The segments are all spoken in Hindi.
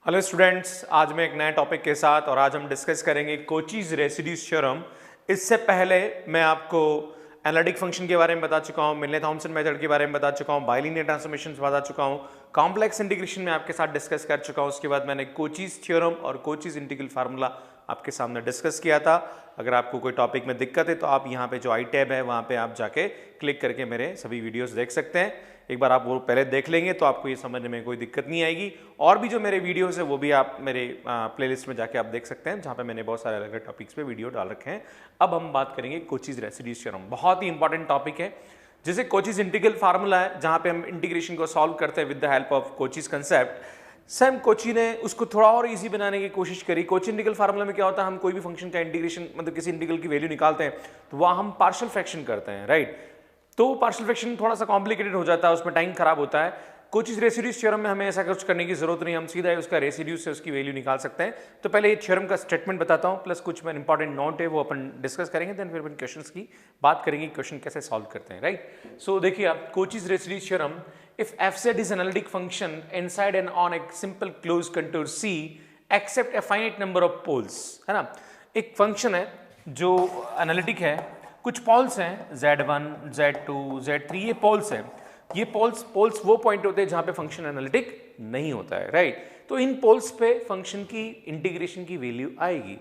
हेलो स्टूडेंट्स, आज मैं एक नए टॉपिक के साथ और आज हम डिस्कस करेंगे कोचीज रेसिड्यूज थ्योरम। इससे पहले मैं आपको एनालिटिक फंक्शन के बारे में बता चुका हूँ, मिलने थॉमसन मेथड के बारे में बता चुका हूँ, बाइलिनियर ट्रांसफॉर्मेशंस बता चुका हूँ, कॉम्प्लेक्स इंटीग्रेशन में आपके साथ डिस्कस कर चुका हूँ। उसके बाद मैंने कोचीज थ्योरम और कोचीज इंटीग्रल फार्मूला आपके सामने डिस्कस किया था। अगर आपको कोई टॉपिक में दिक्कत है तो आप यहाँ पे जो आई टैब है वहाँ पे आप जाके क्लिक करके मेरे सभी वीडियोस देख सकते हैं। एक बार आप वो पहले देख लेंगे तो आपको ये समझने में कोई दिक्कत नहीं आएगी। और भी जो मेरे वीडियोस है वो भी आप मेरे प्लेलिस्ट में जाके आप देख सकते हैं, जहाँ पे मैंने बहुत सारे अलग अलग टॉपिक्स पे वीडियो डाल रखे हैं। अब हम बात करेंगे कोचीज रेसिड्यूज थ्योरम। बहुत ही इंपॉर्टेंट टॉपिक है, जैसे कोचीज इंटीग्रल फार्मूला है, जहाँ पे हम इंटीग्रेशन को सॉल्व करते हैं with the help of कोचीज concept. Sam Kochi ने उसको थोड़ा और इजी बनाने की कोशिश करी। कोची इंटीग्रल फार्मूला में क्या होता है, हम कोई भी फंक्शन का इंटीग्रेशन मतलब किसी इंटीग्रल की वैल्यू निकालते हैं तो वहाँ हम पार्शियल फ्रैक्शन करते हैं, राइट। तो पार्शियल फ्रैक्शन थोड़ा सा कॉम्प्लिकेटेड हो जाता है, उसमें टाइम खराब होता है। कोचीज रेसिड्यूज थ्योरम में हमें ऐसा कुछ करने की जरूरत नहीं, हम सीधा ही उसका रेसिड्यूज से उसकी वैल्यू निकाल सकते हैं। तो पहले ये थ्योरम का स्टेटमेंट बताता हूँ, प्लस कुछ मैं इंपॉर्टेंट नोट है वो अपन डिस्कस करेंगे, देन फिर अपन क्वेश्चंस की बात करेंगे, क्वेश्चन कैसे सॉल्व करते हैं, राइट। सो देखिए आप, कोचीज residues theorem, if fz is an analytic function inside and on a simple closed contour C except a finite number of poles, है ना। एक फंक्शन है जो एनालिटिक है, कुछ पोल्स हैं z1, z2, z3, ये पोल्स हैं। ये पोल्स वो पॉइंट होते हैं जहां पे फंक्शन एनालिटिक नहीं होता है, राइट। तो इन पोल्स पे फंक्शन की इंटीग्रेशन की वैल्यू आएगी।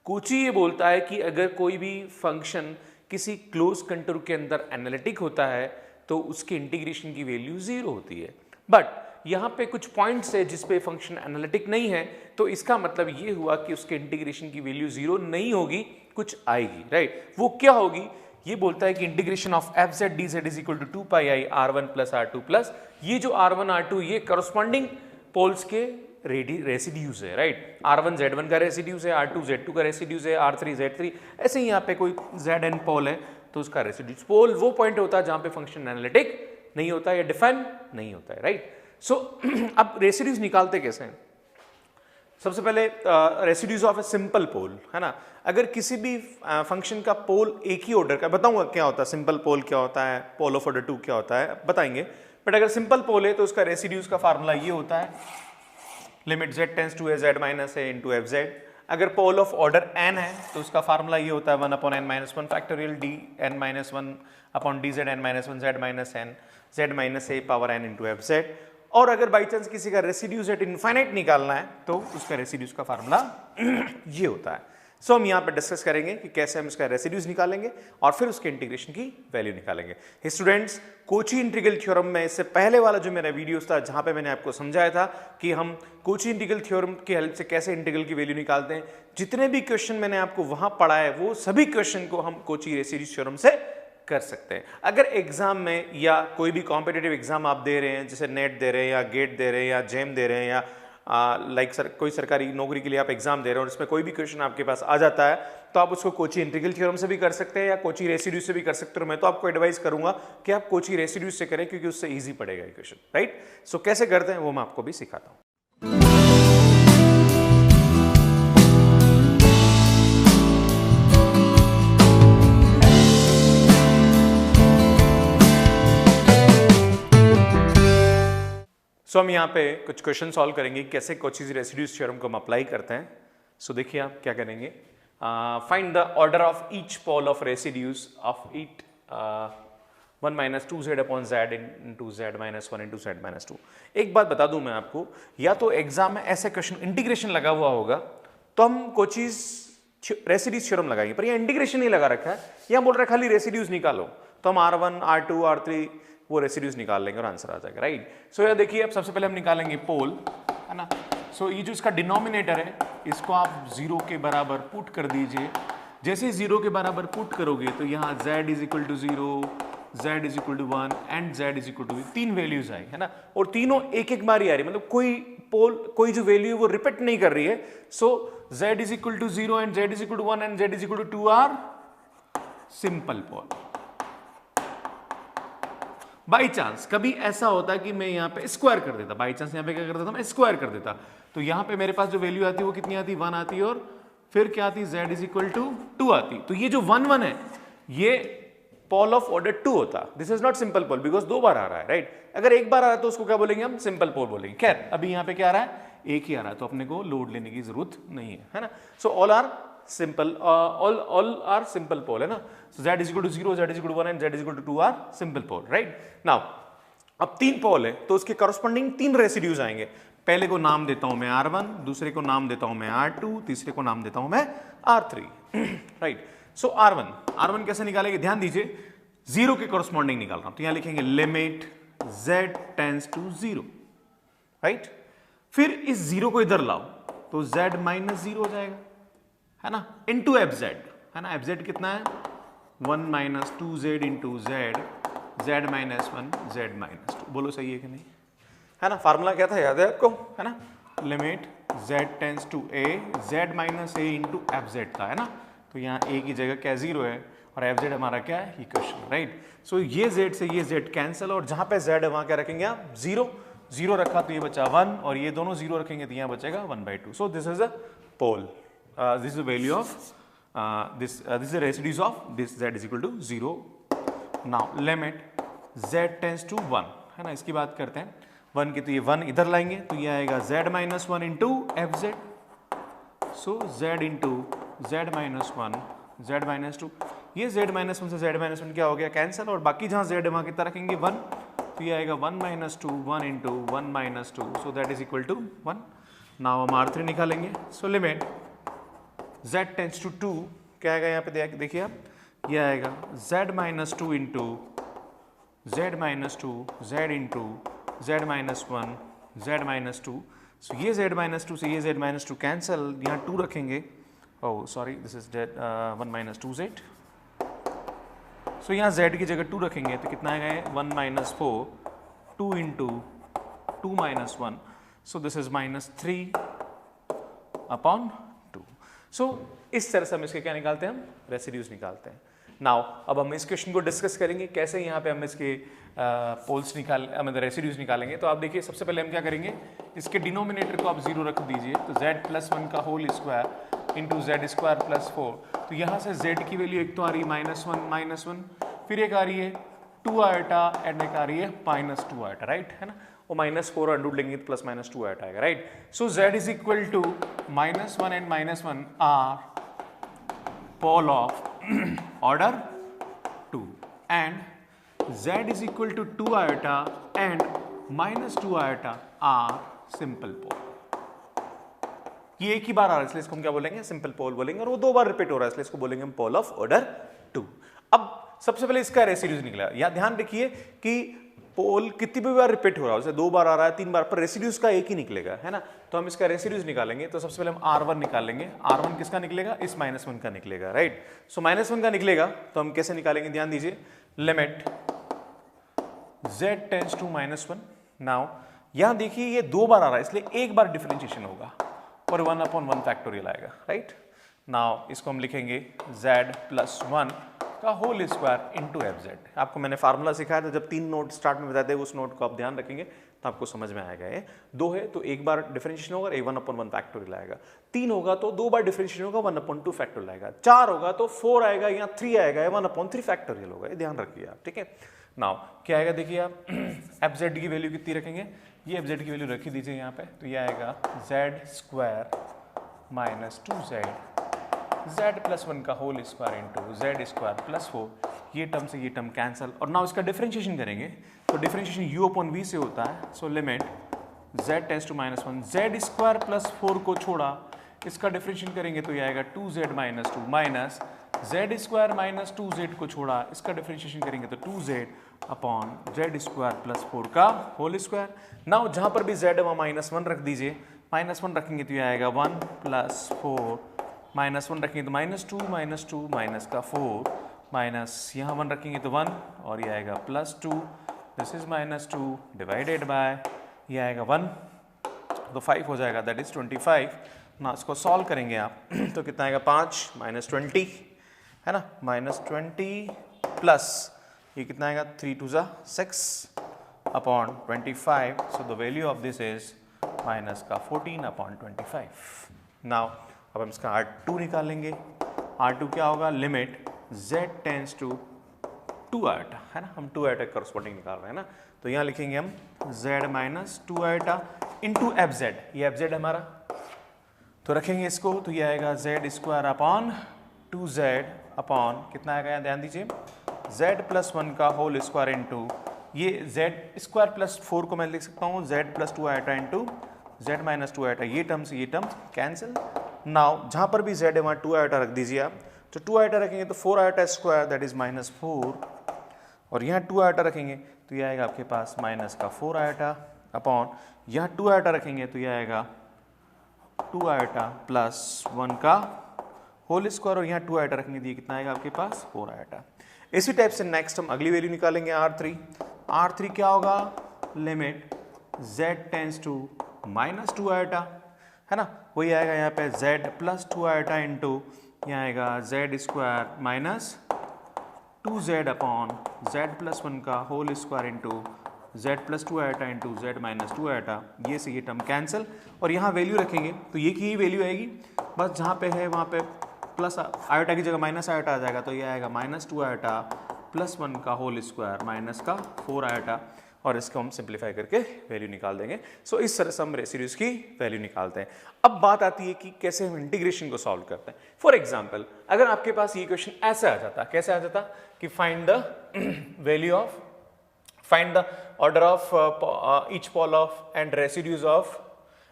कोची ये बोलता है कि अगर कोई भी फंक्शन किसी क्लोज कंटूर के अंदर एनालिटिक होता है तो उसके इंटीग्रेशन की वैल्यू 0 होती है। बट यहाँ पे कुछ पॉइंट्स है जिस पे फंक्शन एनालिटिक नहीं है, तो इसका मतलब ये हुआ कि उसके इंटीग्रेशन की वैल्यू 0 नहीं होगी, कुछ आएगी, राइट। वो क्या होगी, ये बोलता है कि integration of f z d z is equal to 2 pi I R1 plus R2 plus ये जो R1 R2 ये करस्पॉन्डिंग पोल्स के रेसिड्यूज है, राइट। R1 Z1 का रेसिड्यूज है, R2 Z2 का रेसिड्यूज है, R3 Z3, ऐसे ही यहाँ पे कोई Zn पोल है तो उसका रेसिड्यूज पोल वो पॉइंट होता है जहां पे फंक्शन एनालिटिक नहीं होता या डिफाइन नहीं होता है, राइट। सो अब रेसिड्यूज निकालते कैसे हैं। सबसे पहले residues of a simple pole, है ना। अगर किसी भी फंक्शन का पोल एक ही ऑर्डर का, बताऊंगा क्या होता है सिंपल पोल, क्या होता है पोल ऑफ ऑर्डर 2 क्या होता है बताएंगे। बट अगर सिंपल पोल है तो उसका रेसिड्यूज का फार्मूला ये होता है, limit z tends to a z minus a into F z. अगर पोल ऑफ ऑर्डर n है तो उसका फार्मूला ये होता है 1 upon n minus 1 factorial D n minus 1 upon D Z n minus 1 z minus n z minus a power n into F Z. और अगर बाई चांस किसी का रेसिड्यूज एट इनफाइनाइट निकालना है तो उसका रेसिड्यूज का फार्मूला ये होता है। सो हम यहाँ पे डिस्कस करेंगे कि कैसे हम इसका रेसिड्यूज निकालेंगे और फिर उसके इंटीग्रेशन की वैल्यू निकालेंगे। स्टूडेंट्स, कोची इंटीग्रल थ्योरम में इससे पहले वाला जो मेरा वीडियो था जहां पे मैंने आपको समझाया था कि हम कोची इंटीग्रल थ्योरम की हेल्प से कैसे इंटीग्रल की वैल्यू निकालते हैं, जितने भी क्वेश्चन मैंने आपको वहां पढ़ा है वो सभी क्वेश्चन को हम कोची रेसिड्यूज थ्योरम से कर सकते हैं। अगर एग्जाम में या कोई भी कॉम्पिटिटिव एग्जाम आप दे रहे हैं, जैसे नेट दे रहे हैं या गेट दे रहे हैं या जेम दे रहे हैं या कोई सरकारी नौकरी के लिए आप एग्जाम दे रहे हो और इसमें कोई भी क्वेश्चन आपके पास आ जाता है तो आप उसको कोची इंटीग्रल थ्योरम से भी कर सकते हैं या कोची रेसिड्यूज से भी कर सकते हो। मैं तो आपको एडवाइस करूंगा कि आप कोची रेसिड्यूज से करें क्योंकि उससे इजी पड़ेगा ये क्वेश्चन, राइट। सो कैसे करते हैं वो मैं आपको भी सिखाता हूं। सो हम यहाँ पे कुछ क्वेश्चन सॉल्व करेंगे कैसे कोचीज रेसिड्यूज थ्योरम को हम अप्लाई करते हैं। सो देखिए आप क्या करेंगे, find the order of each pole of residues of it 1 minus 2z upon z into z minus 1 into z minus 2। एक बात बता दूं मैं आपको, या तो एग्जाम में ऐसे क्वेश्चन इंटीग्रेशन लगा हुआ होगा तो हम कोचीज रेसिड्यूज थ्योरम लगाएंगे, पर यह इंटीग्रेशन नहीं लगा रखा है, यह बोल रहा है खाली रेसिड्यूज निकालो, तो हम R1 R2 R3 वो रेसिड्यूज निकाल लेंगे और आंसर आ जाएगा, राइट। सो यह देखिए अब सबसे पहले हम निकालेंगे पोल, है ना। सो ये जो इसका डिनोमिनेटर है इसको आप 0 के बराबर पुट कर दीजिए। जैसे 0 के बराबर पुट करोगे तो यहाँ z is equal to 0, z is equal to 1 and z is equal to 3 values आई, है ना। और तीनों एक एक बार ही आ रही है, मतलब कोई जो वैल्यू है वो रिपीट नहीं कर रही है। So z is equal to 0 and z is equal to 1 and z is equal to 2 are simple pole. By chance कभी ऐसा होता है कि मैं यहाँ पे स्क्वायर कर देता, बाई चांस यहाँ पे क्या कर देता, मैं स्क्वायर कर देता, तो यहाँ पे मेरे पास जो वैल्यू आती है वो कितनी आती, 1 आती है, और फिर क्या आती, z इज इक्वल टू 2 आती। तो ये जो 1 1 है ये पोल ऑफ ऑर्डर 2 होता। This is not simple pole because 2 बार आ रहा है, राइट। अगर एक बार आ रहा है तो उसको क्या बोलेंगे हम, सिंपल पोल बोलेंगे। खैर अभी यहाँ पे क्या आ रहा है, एक ही आ रहा है, तो अपने को लोड लेने की जरूरत नहीं है ना। So all are simple, all are simple pole है ना। So z is equal to 0, z is equal to 1 and z is equal to 2 are simple pole, right. Now अब 3 पोल है तो उसके करस्पॉन्डिंग 3 रेसिड्यूज आएंगे। पहले को नाम देता हूं मैं R1, दूसरे को नाम देता हूं मैं R2, तीसरे को नाम देता हूं मैं R3, राइट। सो R1 कैसे निकालेंगे, ध्यान दीजिए, 0 के करस्पॉन्डिंग निकाल रहा हूं, तो यहां लिखेंगे limit z tends to 0, right. फिर इस 0 को इधर लाओ तो z माइनस 0 हो जाएगा, है ना, इंटू fz, है ना। fz कितना है, 1 minus 2z into z minus 1 z minus 2। बोलो सही है कि नहीं, है ना। फार्मूला क्या था, याद है आपको, है ना, limit z tends to a z minus a into fz था, है ना। तो यहाँ a की जगह क्या 0 है और fz हमारा क्या है, इक्वेशन, राइट। सो ये z से ये z कैंसिल, और जहां पे z है वहां क्या रखेंगे आप, 0 रखा तो ये बचा 1, और ये दोनों 0 रखेंगे तो यहाँ बचेगा 1/2। So this is a pole, this is the value of this is the residues of this z is equal to 0। Now limit z tends to 1, है ना, इसकी बात करते हैं। 1 की तो ये 1 इधर लाएंगे तो ये आएगा z माइनस 1 इंटू fz। सो z into z minus 1 z minus 2, ये z माइनस 1 से z माइनस 1 क्या हो गया, कैंसिल, और बाकी जहां z है वहां कितना रखेंगे 1, तो ये आएगा 1 minus 2 1 into 1 minus 2, so that is equal to 1। Now हम R3 निकालेंगे। So limit z tends to 2 क्या आएगा, यहाँ पे देखिए आप, ये आएगा z minus 2 into z minus 2 z into z minus 1 z minus 2। सो ये z माइनस 2 से ये z माइनस 2 कैंसिल, यहाँ 2 रखेंगे, oh sorry this is 1 minus 2z। सो यहाँ z की जगह 2 रखेंगे तो कितना आएगा, 1 minus 4 2 into 2 minus 1, so this is minus 3 upon 2। सो इस तरह से हम इसके क्या निकालते हैं, हम रेसिड्यूज निकालते हैं। नाउ अब हम इस क्वेश्चन को डिस्कस करेंगे कैसे यहाँ पे हम इसके पोल्स मतलब रेसिड्यूज निकालेंगे। तो आप देखिए सबसे पहले हम क्या करेंगे, इसके डिनोमिनेटर को आप 0 रख दीजिए, तो z प्लस 1 का whole square into z square plus 4। तो यहाँ से z की वैल्यू एक तो आ रही है -1, फिर एक आ रही है 2 आयोटा एंड एक आ रही है -2 आयोटा, राइट, है ना। वो -4 अंडर लेंगे तो प्लस -2 आयोटा आएगा, right. So z is equal to -1 and -1 are pole of order 2 and z is equal to 2 iota and -2 iota are simple pole। ये एक ही बार आ रहा है इसलिए इसको हम क्या बोलेंगे, सिंपल पोल बोलेंगे, और वो 2 बार रिपीट हो रहा है इसलिए इसको बोलेंगे हम पोल ऑफ ऑर्डर 2। अब सबसे पहले इसका रेसिड्यूज निकला, या ध्यान रखिए कि पोल कितनी भी बार रिपीट हो रहा है, उसे 2 बार आ रहा है 3 बार, पर रेसिड्यूज का एक ही निकलेगा, है ना। तो हम इसका रेसिड्यूज निकालेंगे, तो सबसे पहले हम R1 निकालेंगे। R1 किसका निकलेगा, इस -1 का निकलेगा, राइट। सो -1 का निकलेगा तो हम कैसे निकालेंगे, ध्यान दीजिए, limit z tends to -1। Now यहां देखिए ये 2 बार आ रहा है इसलिए एक बार डिफरेंशिएशन होगा और 1/1 फैक्टोरियल आएगा, राइट। नाउ इसको हम लिखेंगे z प्लस 1 का होल स्क्वायर इंटू fz। आपको मैंने फार्मूला सिखाया था, जब 3 नोट स्टार्ट में बताते हैं उस नोट को आप ध्यान रखेंगे तो आपको समझ में आएगा। ये 2 है तो एक बार डिफरेंशिएशन होगा, 1/1 फैक्टोरियल आएगा। 3 होगा तो 2 बार डिफरेंशिएशन होगा, 1/2 फैक्टोरियल आएगा। 4 होगा तो 4 आएगा या 3 आएगा या 1/3 फैक्टोरियल होगा, ये ध्यान रखिए आप, ठीक है। नाउ क्या आएगा देखिए आप, fz की वैल्यू कितनी रखेंगे, ये fz की वैल्यू रखी दीजिए यहाँ पे, तो ये आएगा z square -2z z plus 1 का whole square into z square plus 4, ये टर्म से ये टर्म कैंसिल, और नाउ इसका डिफरेंशिएशन करेंगे तो डिफरेंशिएशन u अपॉन v से होता है। So limit z tends to -1, z square plus 4 को छोड़ा, इसका डिफरेंशिएशन करेंगे तो ये आएगा 2z minus 2 minus Z square minus 2z को छोड़ा, इसका डिफरेंशिएशन करेंगे तो 2z upon Z square plus 4 का होल स्क्वायर। नाउ जहां पर भी z है वहां -1 रख दीजिए, -1 रखेंगे तो ये आएगा 1 प्लस 4, -1 रखेंगे तो -2 माइनस का 4 माइनस यहाँ 1 रखेंगे तो 1 और ये आएगा +2, दिस इज -2 डिवाइडेड बाय ये आएगा 1 तो 5 हो जाएगा, दैट इज 25। ना इसको सॉल्व करेंगे आप तो कितना आएगा 5 -20 है ना, -20 प्लस ये कितना आएगा 3 2 6 upon 25। So the value of this is minus का 14 अपॉन 25। नाउ अब हम इसका R2 निकालेंगे। R2 क्या होगा, limit z tends to 2 iota, है ना, हम 2 आयोटा करस्पॉन्डिंग निकाल रहे हैं ना, तो यहाँ लिखेंगे हम z minus 2 iota into F Z, ये एफ जेड हमारा, तो रखेंगे इसको, तो ये आएगा z square upon 2z upon कितना आएगा, यहाँ ध्यान दीजिए, z प्लस 1 का होल स्क्वायर इंटू ये z स्क्वायर प्लस 4 को मैं लिख सकता हूँ z plus 2 iota into z minus 2 iota, ये टर्म्स कैंसिल। नाउ जहाँ पर भी z है वहाँ 2 आयोटा रख दीजिए आप, तो 2 आयोटा रखेंगे तो 4 iota square that is minus 4, और यहाँ 2 आयोटा रखेंगे तो ये आएगा आपके पास माइनस का 4 आयोटा अपॉन यहाँ 2 आयोटा रखेंगे तो ये आएगा 2 आयोटा प्लस 1 का होल स्क्वायर, और यहाँ 2 आयोटा रखेंगे तो ये कितना आएगा आपके पास 4 आयोटा। इसी टाइप से नेक्स्ट हम अगली वैल्यू निकालेंगे R3। R3 क्या होगा, limit z tends to minus 2 iota, है ना, वही आएगा यहाँ पे z प्लस 2 आयोटा इंटू यहाँ आएगा z square minus 2z upon z plus 1 का whole square into z plus 2 iota into z minus 2 iota, ये से ये टर्म कैंसिल, और यहाँ वैल्यू रखेंगे तो ये की ही वैल्यू आएगी, बस जहाँ पे है वहाँ पे प्लस आयोटा की जगह माइनस आयोटा आ जाएगा, तो ये आएगा माइनस 2 आयोटा प्लस 1 का होल स्क्वायर माइनस का 4 आयोटा, और इसको हम सिंप्लीफाई करके वैल्यू निकाल देंगे। सो इस तरह से हम रेसिड्यूज की वैल्यू निकालते हैं। अब बात आती है कि कैसे हम इंटीग्रेशन को सॉल्व करते हैं। फॉर एग्जांपल अगर आपके पास ये क्वेश्चन ऐसे आ जाता, कैसे आ जाता कि find the value of, find the order of each pole of and residues of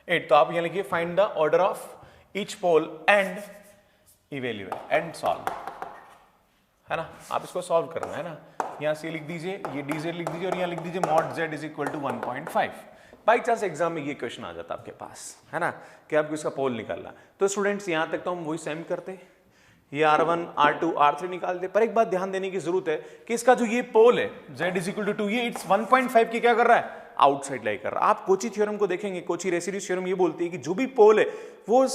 it, तो आप यहाँ लिखिए find the order of each pole and evaluate and solve, है ना, आप इसको सॉल्व करना है ना, यहाँ से लिख दीजिए, ये dz लिख दीजिए, और यहाँ लिख दीजिए mod z is equal to 1.5। बाई चांस एग्जाम में ये क्वेश्चन आ जाता आपके पास, है ना, कि आपको इसका पोल निकालना, तो स्टूडेंट्स यहाँ तक तो हम वही सेम करते, ये R1 R2 R3 निकालते, पर एक बात ध्यान देने की जरूरत है कि इसका जो ये पोल है z इज इक्वल टू 2, ये इट्स 1.5 की क्या कर रहा है, आउटसाइड लाई कर रहा है। आप कोची थ्योरम को देखेंगे, कोची रेसिड्यू थ्योरम ये बोलती है कि जो भी पोल है वो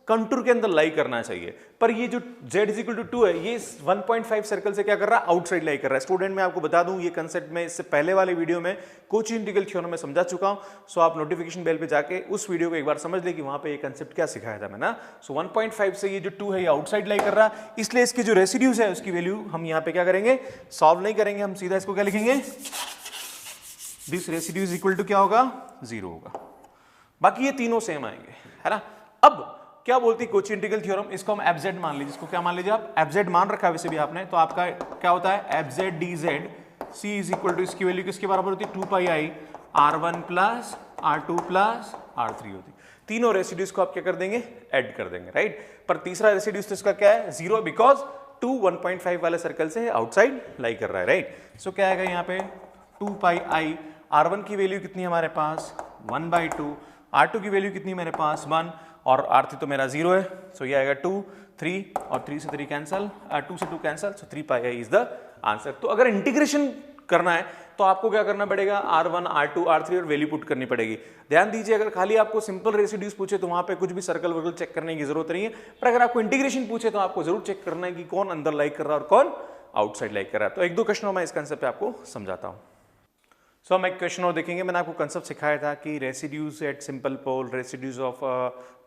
कंटूर के अंदर लाई करना चाहिए, पर ये जो z इज इक्वल टू 2 है ये 1.5 सर्कल से क्या कर रहा है, आउटसाइड लाई कर रहा है। स्टूडेंट मैं आपको बता दूं ये कंसेप्ट में इससे पहले वाले वीडियो में कोची इंटीग्रल थ्योरम में समझा चुका हूं, सो आप नोटिफिकेशन बेल पे जाके उस वीडियो को एक बार समझ ले कि वहां पे ये कंसेप्ट क्या सिखाया था मैंने। सो 1.5 से ये जो 2 है ये आउटसाइड लाई कर रहा है, इसलिए इसकी जो रेसिड्यूज है उसकी वैल्यू हम यहाँ पे क्या करेंगे, सॉल्व नहीं करेंगे, हम सीधा इसको क्या लिखेंगे, this residue is equal to क्या होगा, 0 होगा, बाकी ये तीनों सेम आएंगे, है ना। अब क्या बोलती है कोची इंटीग्रल थ्योरम, इसको हम एफ मान लीजिए, इसको क्या मान लीजिए आप, एफ मान रखा है वैसे भी आपने, तो आपका क्या होता है f z d z c is equal to, इसकी वैल्यू किसके बराबर होती है, 2 पाई आई R1 plus R2 plus R3 होती। तीनों रेसिड्यूज को आप क्या कर देंगे, ऐड कर देंगे, राइट। पर तीसरा रेसिड्यूज तो इसका क्या है, 0, बिकॉज 2 1.5 वाले सर्कल से आउटसाइड लाई कर रहा है, राइट। सो क्या आएगा यहाँ पे 2 पाई आई, R1 की वैल्यू कितनी है हमारे पास 1/2, R2 की वैल्यू कितनी है मेरे पास 1, और R3 तो मेरा 0 है, सो ये आएगा 2 3 और 3 से 3 कैंसल, 2 से 2 cancel, so 3 pi is the answer. तो अगर इंटीग्रेशन करना है तो आपको क्या करना पड़ेगा, R1 R2 R3 और वैल्यू पुट करनी पड़ेगी। ध्यान दीजिए अगर खाली आपको सिंपल रेसिड्यूज पूछे तो वहां पे कुछ भी सर्कल वर्कल चेक करने की जरूरत नहीं है, पर अगर आपको इंटीग्रेशन पूछे तो आपको जरूर चेक करना है कि कौन अंदर लाइक कर रहा है और कौन आउटसाइड लाइक कर रहा है। तो एक दो क्वेश्चनों में इस कंसेप्ट पे आपको समझाता हूं। सो हम एक क्वेश्चन और देखेंगे, मैंने आपको कंसेप्ट सिखाया था कि residues at simple pole, residues of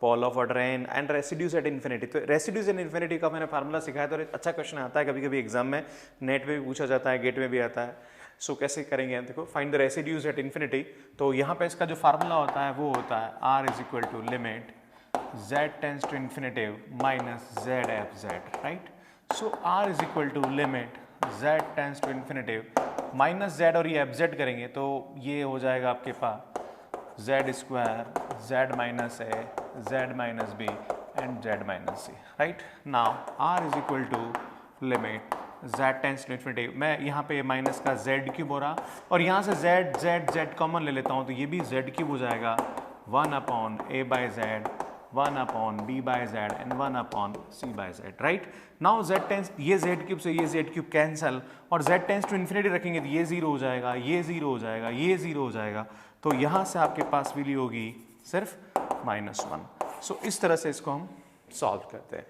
pole of order n and residues at infinity. तो रेसिड्यूज एट इन्फिनिटी का मैंने फार्मूला सिखाया था, और अच्छा क्वेश्चन आता है कभी कभी एग्जाम में, नेट पे भी पूछा जाता है, गेट में भी आता है। सो कैसे करेंगे, देखो find the residues at infinity, तो यहाँ पे इसका जो फार्मूला होता है वो होता है r is equal to limit z tends to infinitive minus z f z, right. So r is equal to limit z tends to infinitive minus z, और ये एफ जेड करेंगे तो ये हो जाएगा आपके पास z square z minus a z minus b and z minus c, right. Now r is equal to limit z tends to infinity, मैं यहाँ पे माइनस का z क्यूब हो रहा, और यहाँ से z z z कॉमन ले लेता हूँ, तो ये भी z क्यूब हो जाएगा 1 upon a by z, 1 upon b by z and 1 upon c by z, right. Now z tends, ये z क्यूब से ये z क्यूब कैंसल, और z टेंस टू इन्फिनिटी रखेंगे तो ये 0 हो जाएगा, ये 0 हो जाएगा, ये 0 हो जाएगा, तो यहाँ से आपके पास वैल्यू होगी सिर्फ -1। सो इस तरह से इसको हम सॉल्व करते हैं।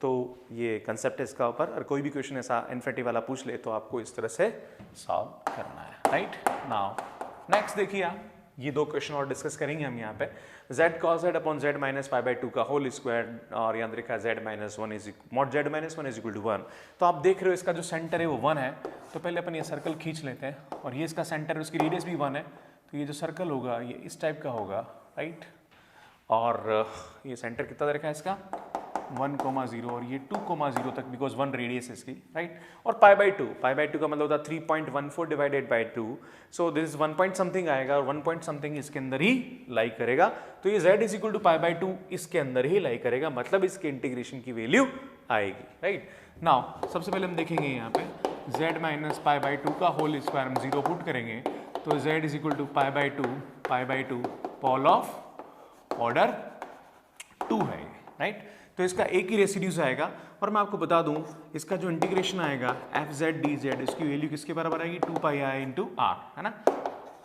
तो ये कंसेप्ट है इसका ऊपर, और कोई भी क्वेश्चन ऐसा इन्फिनिटी वाला पूछ ले तो आपको इस तरह से सॉल्व करना है, राइट। नाउ नेक्स्ट देखिए आप, ये दो क्वेश्चन और डिस्कस करेंगे हम यहाँ पे। z cos z upon z minus pi by two का होल स्क्वायर, और यहाँ लिखा है z minus one is mod z minus one is equal to 1। तो आप देख रहे हो इसका जो सेंटर है वो 1 है, तो पहले अपन ये सर्कल खींच लेते हैं, और ये इसका सेंटर है, उसकी रेडियस भी 1 है, तो ये जो सर्कल होगा ये इस टाइप का होगा, राइट। और ये सेंटर कितना रखा है इसका 1,0 और ये 2,0 तक, बिकॉज 1 रेडियस इसकी, राइट। और पाई बाई टू का मतलब होता है 3.14 divided by 2, so this is 1 point something आएगा, और 1 पॉइंट समथिंग इसके अंदर ही लाई करेगा, तो ये z is equal to pi by two इसके अंदर ही लाई करेगा, मतलब इसके इंटीग्रेशन की वैल्यू आएगी, राइट। नाउ सबसे पहले हम देखेंगे यहाँ पे z minus pi by two का होल स्क्वायर हम 0 पुट करेंगे, तो z is equal to pi by two pole of order 2 है, राइट। तो इसका एक ही रेसिड्यूज आएगा, और मैं आपको बता दूं इसका जो इंटीग्रेशन आएगा एफ जेड डी जेड, इसकी वैल्यू किसके बराबर आएगी 2 पाई आई इंटू आर, है ना।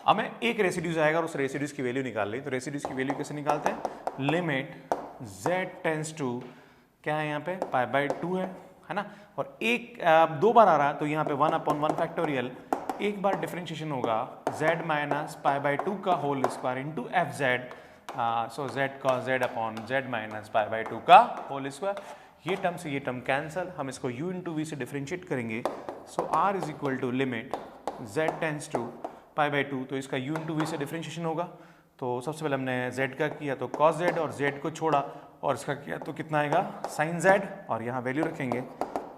अब मैं एक रेसिड्यूज आएगा और उस रेसिड्यूज की वैल्यू निकाल ली, तो रेसिड्यूज की वैल्यू कैसे निकालते हैं, लिमिट जेड टेंस टू क्या है यहाँ पे पाई बाई टू है ना, और एक 2 बार आ रहा है, तो यहाँ पे 1 अपॉन 1 फैक्टोरियल, एक बार डिफरेंशिएशन होगा z minus pi by two का whole square into F Z, so z cos z upon z minus pi by two का होल स्क्वायर। ये टर्म से ये टर्म कैंसल, हम इसको u इंटू वी से डिफरेंशिएट करेंगे, so r is equal to limit z tends to pi by two, तो इसका u इंटू वी से डिफरेंशिएशन होगा। तो सबसे पहले हमने z का किया तो cos z, और z को छोड़ा और इसका किया तो कितना आएगा sin z, और यहाँ वैल्यू रखेंगे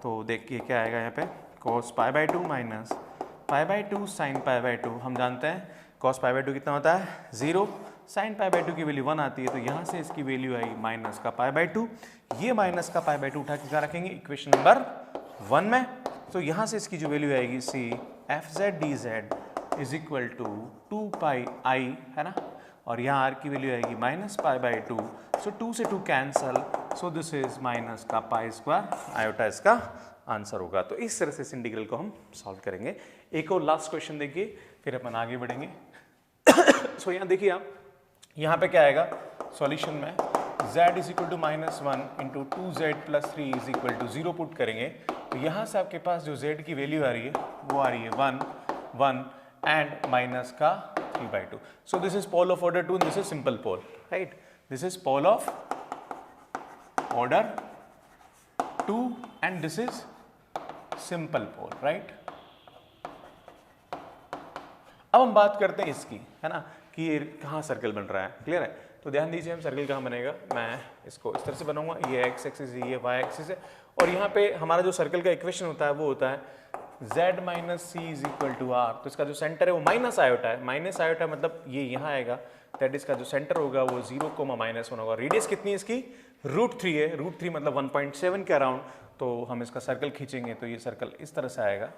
तो देखिए क्या आएगा यहाँ पे cos pi by to minus pi by to sine pi by to, हम जानते हैं cos पाई बाई टू कितना होता है 0, साइन पाई बाई टू की वैल्यू 1 आती है, तो यहाँ से इसकी वैल्यू आई माइनस का पाई बाई टू, ये माइनस का पाई बाई टू उठा के क्या रखेंगे इक्वेशन नंबर 1 में, तो यहाँ से इसकी जो वैल्यू आएगी c f z d z is equal to 2 pi i, है ना, और यहाँ आर की वैल्यू आएगी minus pi by two, so 2 से 2 cancel, so this is minus का पाई स्क्वायर आयोटा इसका आंसर होगा। तो इस तरह से इस इंटीग्रल को हम सॉल्व करेंगे। एक और लास्ट क्वेश्चन देखिए, फिर अपन आगे बढ़ेंगे। सो यहाँ देखिए आप, यहाँ पे क्या आएगा सॉल्यूशन में z is equal to minus one into two z plus three is equal to 0 put करेंगे, तो यहाँ से आपके पास जो z की वैल्यू आ रही है वो आ रही है 1 1 एंड माइनस का 3 by two. So this is pole of order 2, this is simple pole, right, this is pole of order 2 and this is simple pole, right. अब हम बात करते हैं इसकी, है ना, कि ये कहाँ सर्कल बन रहा है, क्लियर है। तो ध्यान दीजिए हम सर्कल कहाँ बनेगा, मैं इसको इस तरह से बनाऊंगा, ये एक्स एक्सिस है, ये वाई एक्सिस है, और यहाँ पे हमारा जो सर्कल का इक्वेशन होता है वो होता है z minus c is equal to r, तो इसका जो सेंटर है वो माइनस आयोटा है, माइनस आयोटा मतलब ये यहाँ आएगा, दैट इसका जो सेंटर होगा वो 0,-1 होगा। रेडियस कितनी है इसकी √3 है, √3 मतलब 1.7 के अराउंड, तो हम इसका सर्कल खींचेंगे तो ये सर्कल इस तरह से आएगा,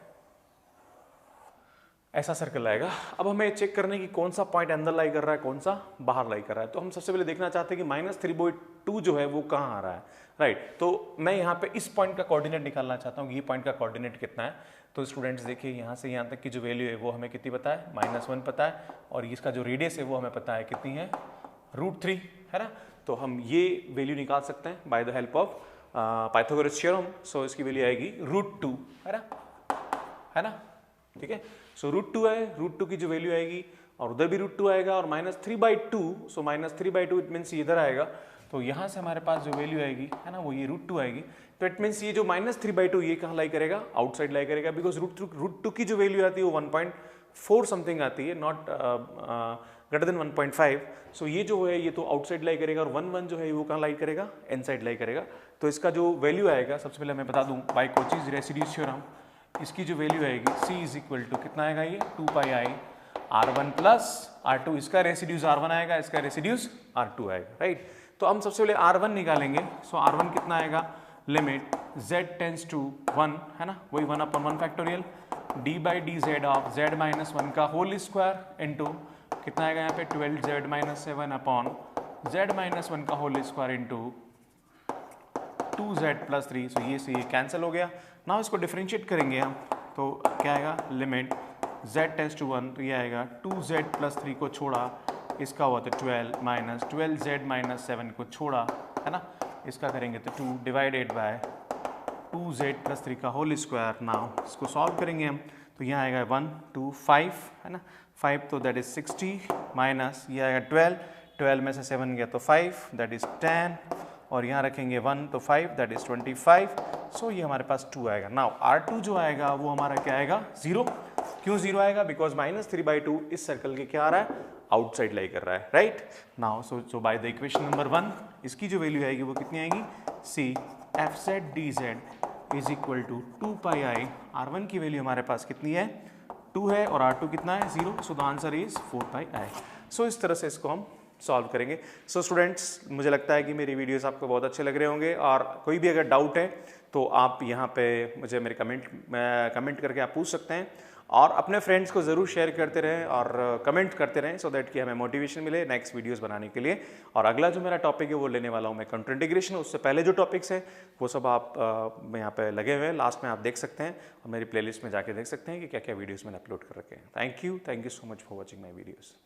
ऐसा सर्कल आएगा। अब हमें चेक करने की कौन सा पॉइंट अंदर लाई कर रहा है, कौन सा बाहर लाई कर रहा है, तो हम सबसे पहले देखना चाहते हैं कि -3/2 जो है वो कहाँ आ रहा है, राइट। तो मैं यहाँ पे इस पॉइंट का कोऑर्डिनेट निकालना चाहता हूँ कि ये पॉइंट का कोऑर्डिनेट कितना है। तो स्टूडेंट्स देखिए यहाँ से यहाँ तक की जो वैल्यू है वो हमें कितनी पता है -1 पता है, और इसका जो रेडियस है वो हमें पता है कितनी है √3, है ना। तो हम ये वैल्यू निकाल सकते हैं by the help of Pythagoras theorem. So इसकी वैल्यू आएगी √2, है ना, ठीक है। सो √2 है, √2 की जो वैल्यू आएगी, और उधर भी √2 आएगा, और -3/2, सो -3/2 इट मीन्स इधर आएगा, तो यहाँ से हमारे पास जो वैल्यू आएगी, है ना, वो ये √2 आएगी, तो इट मीन्स ये जो -3/2 ये कहाँ लाई करेगा, आउटसाइड लाई करेगा, बिकॉज √2 की जो वैल्यू आती है वो 1.4 समथिंग आती है, नॉट ग्रेटर देन 1.5, सो ये जो है ये तो आउटसाइड लाई करेगा, और 1 जो है वो कहाँ लाई करेगा, इनसाइड लाई करेगा। तो इसका जो वैल्यू आएगा, सबसे पहले मैं बता दूँ बाय कोचीज रेसिड्यूज थ्योरम, इसकी जो वैल्यू आएगी c इज इक्वल टू कितना आएगा ये 2 पाई आई r1 प्लस r2, इसका रेसिड्यूज r1 आएगा, इसका रेसिड्यूज r2 आएगा, राइट। तो हम सबसे पहले r1 निकालेंगे, सो r1 कितना आएगा, लिमिट z टेंस टू 1, है ना, वही 1/1 factorial d by D Z of z minus 1 का होल स्क्वायर इंटू कितना आएगा यहाँ पे 12z minus 7 upon z minus 1 का whole square into 2z plus 3, so ये से ये कैंसिल हो गया। ना इसको डिफरेंशिएट करेंगे हम, तो क्या आएगा लिमिट z टेंस टू 1, तो ये आएगा 2z प्लस 3 को छोड़ा, इसका हुआ तो 12 माइनस 12z माइनस 7 को छोड़ा, है ना, इसका करेंगे तो 2 डिवाइडेड बाय 2z प्लस 3 का होल स्क्वायर। नाउ इसको सॉल्व करेंगे हम, तो यहाँ आएगा 1 2 5 है ना, 5 तो दैट इज 60 माइनस ये आएगा 12, 12 में से 7 गया तो 5 दैट इज 10 और यहाँ रखेंगे 1 तो 5 दैट इज 25। सो ये हमारे पास 2 आएगा। नाउ R2 जो आएगा वो हमारा क्या आएगा 0। क्यों 0 आएगा? बिकॉज -3/2 इस सर्कल के क्या आ रहा है, आउटसाइड लाई कर रहा है, right. Now so by the equation number 1 इसकी जो वैल्यू आएगी वो कितनी आएगी, see fz dz is equal to 2 pi I. R1 की वैल्यू हमारे पास कितनी है 2 है और R2 कितना है 0। सो द आंसर इज 4 पाई आई। सो इस तरह से इसको हम सॉल्व करेंगे। सो स्टूडेंट्स, मुझे लगता है कि मेरी वीडियोस आपको बहुत अच्छे लग रहे होंगे और कोई भी अगर डाउट है तो आप यहाँ पे मुझे मेरे कमेंट करके आप पूछ सकते हैं और अपने फ्रेंड्स को ज़रूर शेयर करते रहें और कमेंट करते रहें सो दैट कि हमें मोटिवेशन मिले नेक्स्ट वीडियोस बनाने के लिए। और अगला जो मेरा टॉपिक है वो लेने वाला हूँ मैं कंट्रोल इंटीग्रेशन। उससे पहले जो टॉपिक्स हैं वो सब आप यहाँ पे लगे हुए हैं, लास्ट में आप देख सकते हैं और मेरी प्लेलिस्ट में जाके देख सकते हैं कि क्या क्या वीडियोज़ मैंने अपलोड कर रखे हैं। Thank you so much for watching my videos.